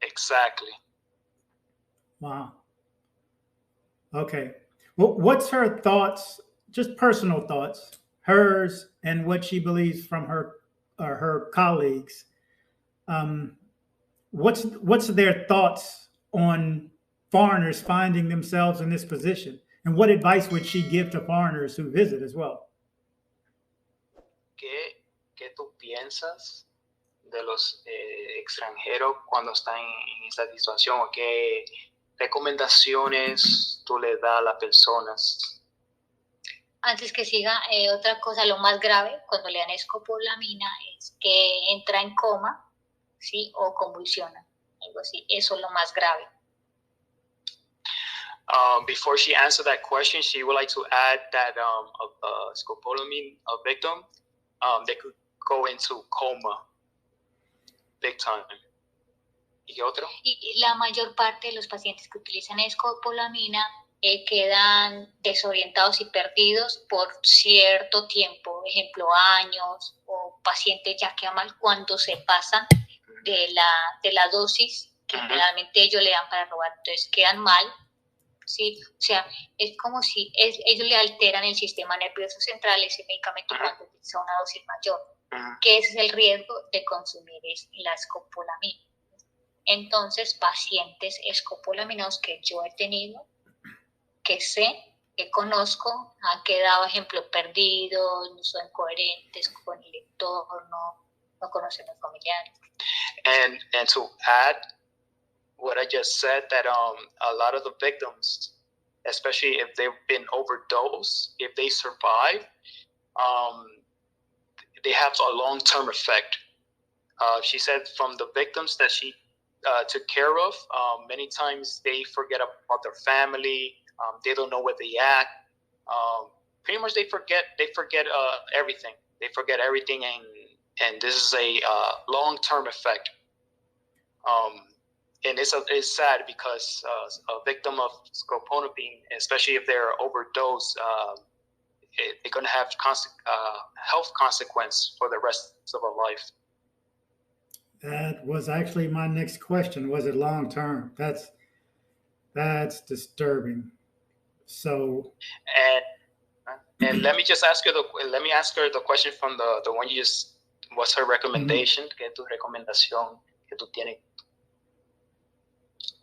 Exactly. Wow. Okay. Well, what's her thoughts, just personal thoughts, hers and what she believes from her colleagues what's their thoughts on foreigners finding themselves in this position? And what advice would she give to foreigners who visit as well? ¿Qué tú piensas de los extranjeros cuando están en esta situación? ¿O qué recomendaciones tú le das a las personas? Antes que siga, otra cosa, lo más grave cuando le dan escopolamina es que entra en coma, ¿sí? O convulsiona, algo así. Eso es lo más grave. Before she answered that question, she would like to add that a scopolamine victim, they could go into coma big time. ¿Y qué otro? Y la mayor parte de los pacientes que utilizan escopolamina quedan desorientados y perdidos por cierto tiempo, ejemplo, años, o pacientes ya quedan mal cuando se pasan de la dosis que generalmente ellos le dan para robar, entonces quedan mal, ¿sí? O sea, es como si ellos le alteran el sistema nervioso central ese medicamento cuando utiliza una dosis mayor, que ese es el riesgo de consumir la escopolamina. Entonces, pacientes escopolaminados que yo he tenido, que sé, que conozco, han quedado, ejemplo, perdidos, no son coherentes con el entorno, no conocen a los familiares. And to add what I just said, that a lot of the victims, especially if they've been overdosed, if they survive, they have a long-term effect. She said from the victims that she took care of, many times they forget about their family. They don't know where they at. Pretty much they forget everything. They forget everything, and this is a long-term effect. And it's sad because a victim of scopolamine, especially if they're overdosed, they're going to have health consequence for the rest of their life. That was actually my next question. Was it long term? That's disturbing. So, and let me just ask her the question from the one you just. What's her recommendation? ¿Qué es tu recomendación que tú tienes?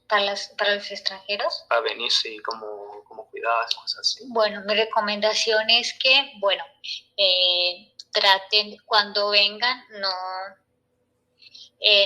¿Para los extranjeros? Para venir, sí, como cuidadas, cosas así. Bueno, mi recomendación es que, bueno, traten, cuando vengan,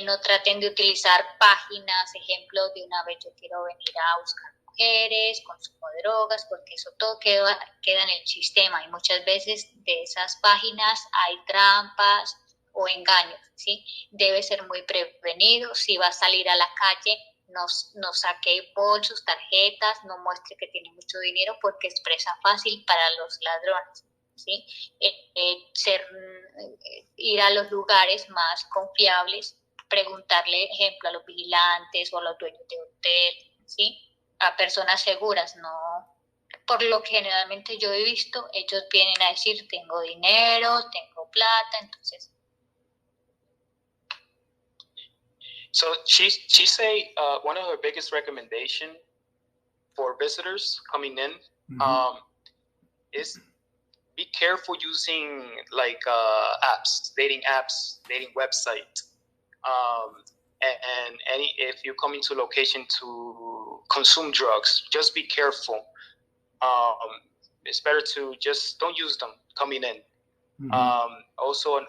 no traten de utilizar páginas, ejemplo, de una vez yo quiero venir a buscar mujeres, consumo de drogas, porque eso todo queda en el sistema y muchas veces de esas páginas hay trampas o engaños, ¿sí? Debe ser muy prevenido. Si va a salir a la calle, no saque bolsos, tarjetas, no muestre que tiene mucho dinero porque es presa fácil para los ladrones, ¿sí? Ir a los lugares más confiables, preguntarle, ejemplo, a los vigilantes o a los dueños de hotel, ¿sí? A personas seguras, no. Por lo que generalmente yo he visto, ellos vienen a decir, tengo dinero, tengo plata, entonces. So she say one of her biggest recommendation for visitors coming in is be careful using like apps, dating websites, and if you come into location to consume drugs, just be careful. It's better to just don't use them coming in. Also,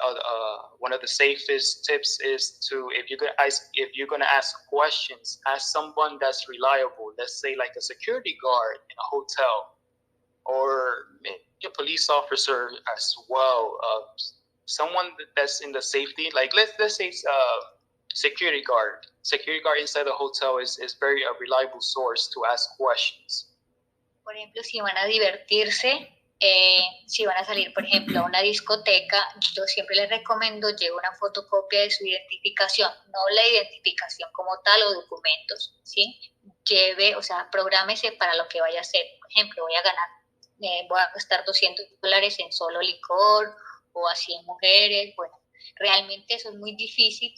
one of the safest tips is to, if you're gonna ask questions, ask someone that's reliable. Let's say like a security guard in a hotel, or maybe a police officer as well. Someone that's in the safety, like let's say security guard. Security guard inside the hotel is very a reliable source to ask questions. Por ejemplo, si van a divertirse, si van a salir, por ejemplo, a una discoteca, yo siempre les recomiendo llevar una fotocopia de su identificación, no la identificación como tal o documentos, ¿sí? Lleve, o sea, prográmese para lo que vaya a hacer. Por ejemplo, voy a gastar $200 en solo licor o así en mujeres. Bueno, realmente eso es muy difícil.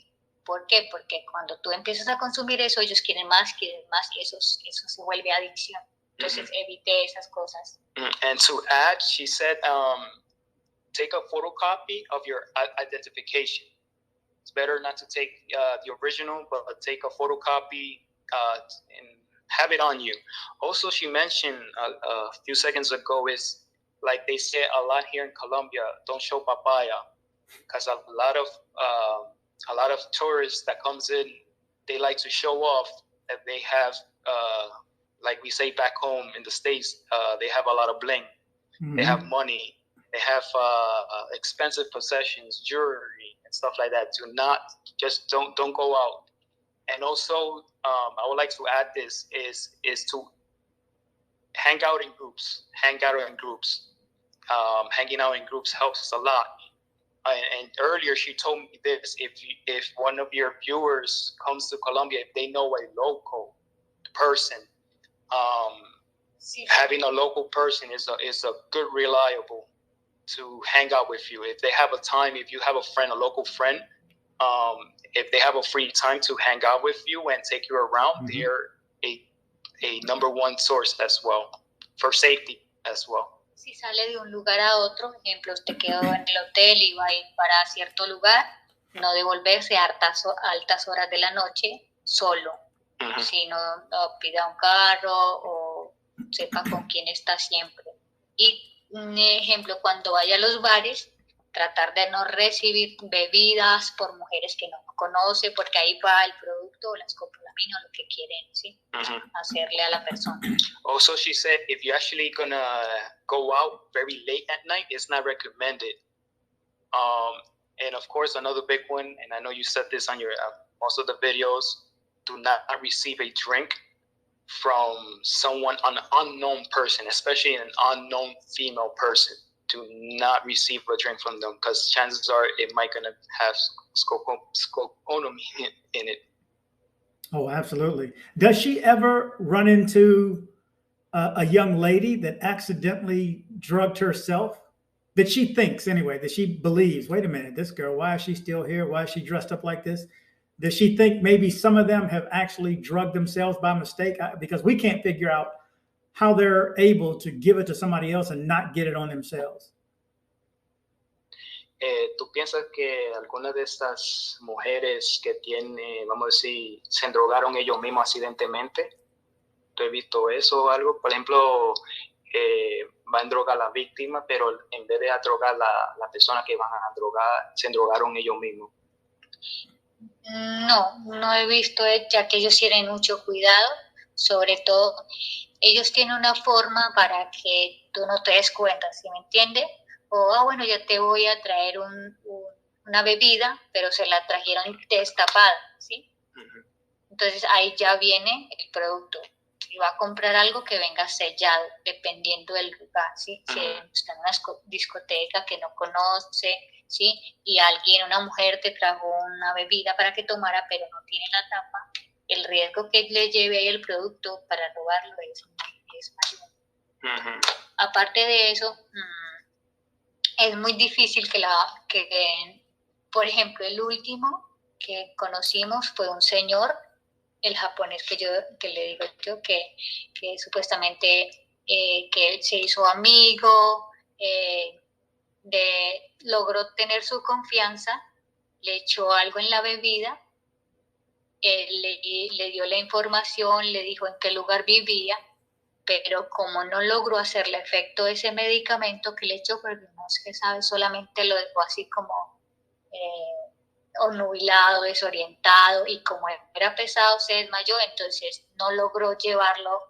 ¿Por qué? Porque cuando tú empiezas a consumir eso, ellos quieren más y eso se vuelve adicción. Entonces, evite esas cosas. And to add, she said, take a photocopy of your identification. it's better not to take the original, but take a photocopy and have it on you. Also, she mentioned a few seconds ago is like they say a lot here in Colombia, don't show papaya, because a lot of tourists that comes in, they like to show off that they have, like we say back home in the States, they have a lot of bling. Mm-hmm. They have money. They have expensive possessions, jewelry, and stuff like that. Don't go out. And also, I would like to add this is to hang out in groups. Hanging out in groups helps a lot. And earlier she told me this: if one of your viewers comes to Colombia, if they know a local person, having a local person is a good reliable to hang out with you. If they have a time, if you have a friend, a local friend, if they have a free time to hang out with you and take you around, mm-hmm. they're a number one source as well for safety as well. Si sale de un lugar a otro, ejemplo, usted quedó en el hotel y va a ir para cierto lugar, no devolverse a altas horas de la noche solo, uh-huh. sino pida un carro o sepa con quién está siempre. Y un ejemplo, cuando vaya a los bares, tratar de no recibir bebidas por mujeres que no conoce, porque ahí va el producto o la scopolamine o lo que quieren, ¿sí? Uh-huh. hacerle a la persona. Also, she said if you're actually gonna go out very late at night, it's not recommended. And of course, another big one, and I know you said this on your most of the videos, do not receive a drink from an unknown person, especially an unknown female person. Do not receive a drink from them, because chances are it might gonna have scopolamine in it. Oh, absolutely. Does she ever run into a young lady that accidentally drugged herself? That she thinks anyway, that she believes, wait a minute, this girl, why is she still here? Why is she dressed up like this? Does she think maybe some of them have actually drugged themselves by mistake? Because we can't figure out how they're able to give it to somebody else and not get it on themselves. ¿Tú piensas que algunas de estas mujeres que tienen, vamos a decir, se drogaron ellos mismos accidentalmente? ¿Tú has visto eso o algo? Por ejemplo, van a drogar a la víctima, pero en vez de drogar la persona que van a drogar, se drogaron ellos mismos. No he visto, ya que ellos tienen mucho cuidado, sobre todo ellos tienen una forma para que tú no te des cuenta, ¿sí me entiendes? O, bueno, yo te voy a traer una bebida, pero se la trajeron destapada, ¿sí? Uh-huh. Entonces ahí ya viene el producto. Y va a comprar algo que venga sellado, dependiendo del lugar, ¿sí? Uh-huh. Si está en una discoteca que no conoce, ¿sí? Y una mujer te trajo una bebida para que tomara, pero no tiene la tapa, el riesgo que le lleve ahí el producto para robarlo es mayor. Uh-huh. Aparte de eso, es muy difícil que, por ejemplo, el último que conocimos fue un señor, el japonés que le digo yo, que supuestamente que él se hizo amigo, logró tener su confianza, le echó algo en la bebida, le dio la información, le dijo en qué lugar vivía, pero como no logró hacerle efecto ese medicamento que le echó, porque no se sabe, solamente lo dejó así como obnubilado, desorientado, y como era pesado se desmayó, entonces no logró llevarlo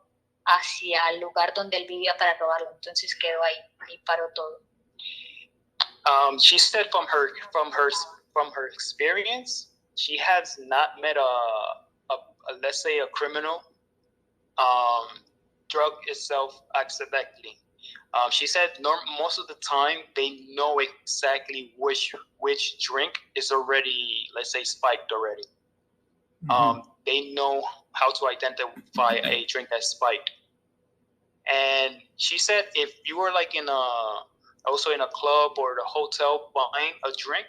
hacia el lugar donde él vivía para robarlo, entonces quedó ahí paró todo. She said from her experience, she has not met a let's say a criminal drug itself accidentally. She said most of the time they know exactly which drink is already, let's say, spiked already. Mm-hmm. They know how to identify a drink that's spiked. And she said if you were like also in a club or the hotel buying a drink,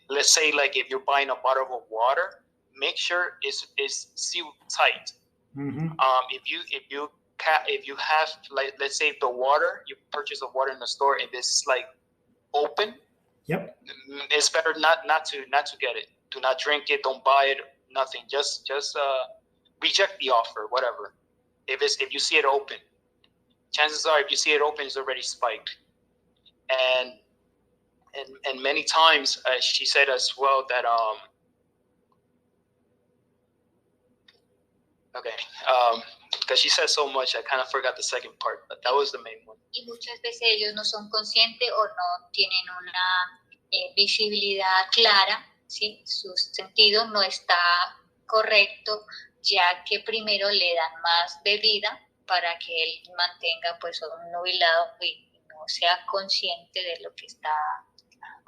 let's say like if you're buying a bottle of water, make sure it's sealed tight. Mm-hmm. If you have, like, let's say the water, you purchase the water in the store and it's like open, Yep. It's better not to get it. Do not drink it. Don't buy it. Nothing. Just reject the offer. Whatever. If you see it open, chances are if you see it open, it's already spiked. And many times she said as well that because she said so much, I kind of forgot the second part, but that was the main one. Y muchas veces ellos no son conscientes o no tienen una visibilidad clara, ¿sí? Su sentido no está correcto, ya que primero le dan más bebida para que él mantenga pues un nubilado y no sea consciente de lo que está.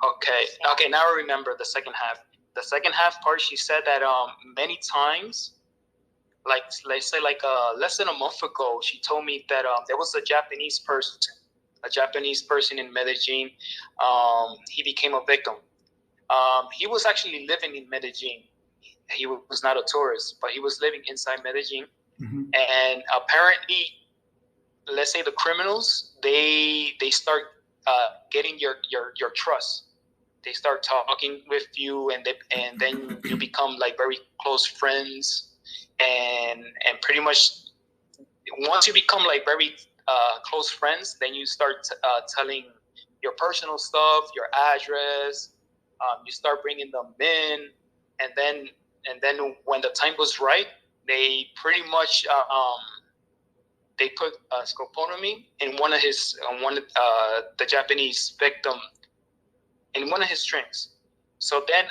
Okay, now I remember the second half. The second half part, she said that many times, like let's say less than a month ago, she told me that there was a Japanese person in Medellin. He became a victim. He was actually living in Medellin. He was not a tourist, but he was living inside Medellin. Mm-hmm. And apparently, let's say the criminals, they start getting your trust. They start talking with you, and then you become like very close friends. And pretty much once you become like very close friends, then you start telling your personal stuff, your address. You start bringing them in, and then when the time was right, they pretty much they put Scopolamine in the Japanese victim in one of his drinks. So then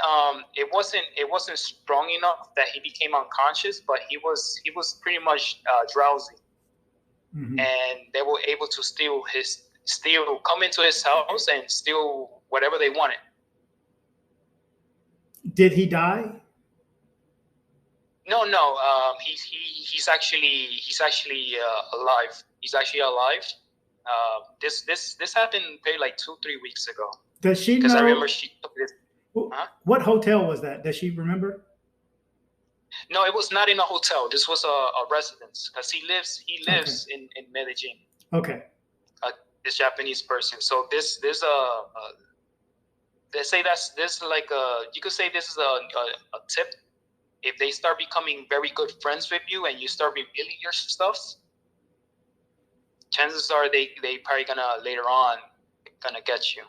it wasn't strong enough that he became unconscious, but he was pretty much drowsy. Mm-hmm. And they were able to come into his house and steal whatever they wanted. Did he die? No. He's actually alive. He's actually alive. This happened maybe like 2-3 weeks ago. Does she know? Because I remember she took this. What hotel was that? Does she remember? No, it was not in a hotel. This was a residence, because he lives okay. in Medellin. Okay. This Japanese person. So this they say this like you could say this is a tip. If they start becoming very good friends with you and you start revealing your stuff, chances are they probably later on gonna get you.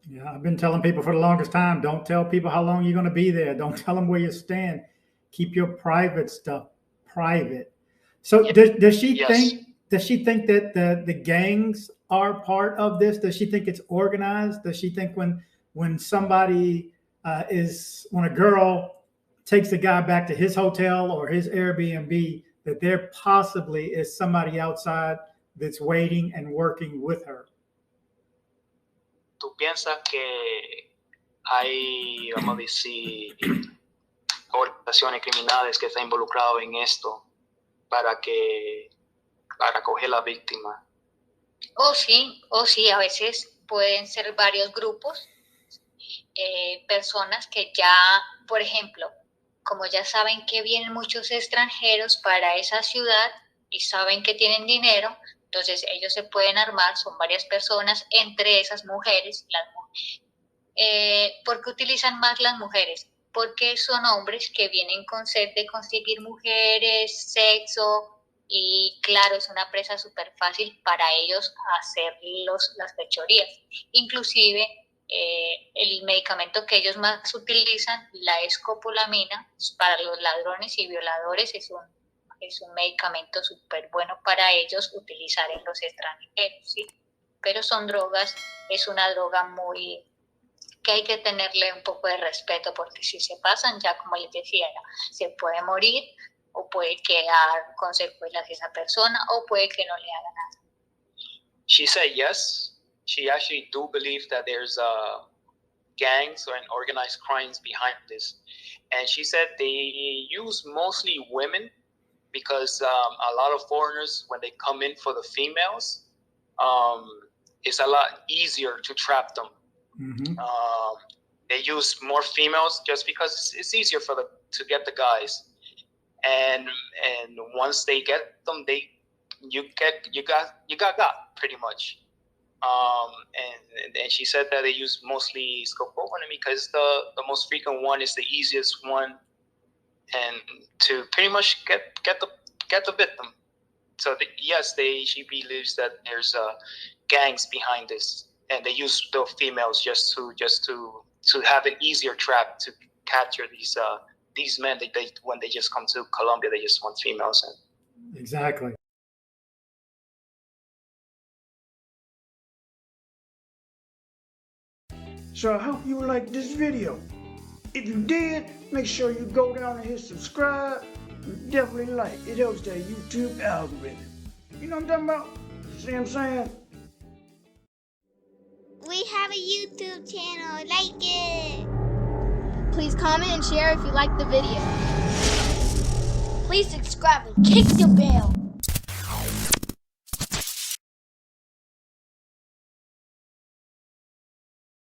Yeah, I've been telling people for the longest time, don't tell people how long you're going to be there. Don't tell them where you stand. Keep your private stuff private. So does she think that the gangs are part of this? Does she think it's organized? Does she think when a girl takes a guy back to his hotel or his Airbnb, that there possibly is somebody outside that's waiting and working with her? ¿Tú piensas que hay, vamos a decir, organizaciones criminales que están involucradas en esto para coger la víctima? Sí, a veces pueden ser varios grupos, personas que ya, por ejemplo, como ya saben que vienen muchos extranjeros para esa ciudad y saben que tienen dinero, entonces ellos se pueden armar, son varias personas, entre esas mujeres. ¿Por qué utilizan más las mujeres? Porque son hombres que vienen con sed de conseguir mujeres, sexo, y claro, es una presa súper fácil para ellos hacer las fechorías. Inclusive el medicamento que ellos más utilizan, la escopolamina, para los ladrones y violadores, es un medicamento súper bueno para ellos utilizar en los extranjeros, ¿sí? Pero son drogas, es una droga muy que hay que tenerle un poco de respeto, porque si se pasan, ya como les decía, se puede morir o puede quedar con secuelas esa persona o puede que no le haga nada. She said yes. She actually do believe that there's gangs and organized crimes behind this. And she said they use mostly women because a lot of foreigners, when they come in for the females, it's a lot easier to trap them. Mm-hmm. They use more females just because it's easier to get the guys. And once they get them, you got pretty much. And she said that they use mostly scopolamine because the most frequent one is the easiest one, and to pretty much get the victim. So she believes that there's gangs behind this, and they use the females just to have an easier trap to capture these men. They when they just come to Colombia, they just want females. Exactly. So I hope you liked this video. If you did, make sure you go down and hit subscribe. And definitely like. It helps that YouTube algorithm. You know what I'm talking about? See what I'm saying? We have a YouTube channel. Like it. Please comment and share if you liked the video. Please subscribe and kick the bell.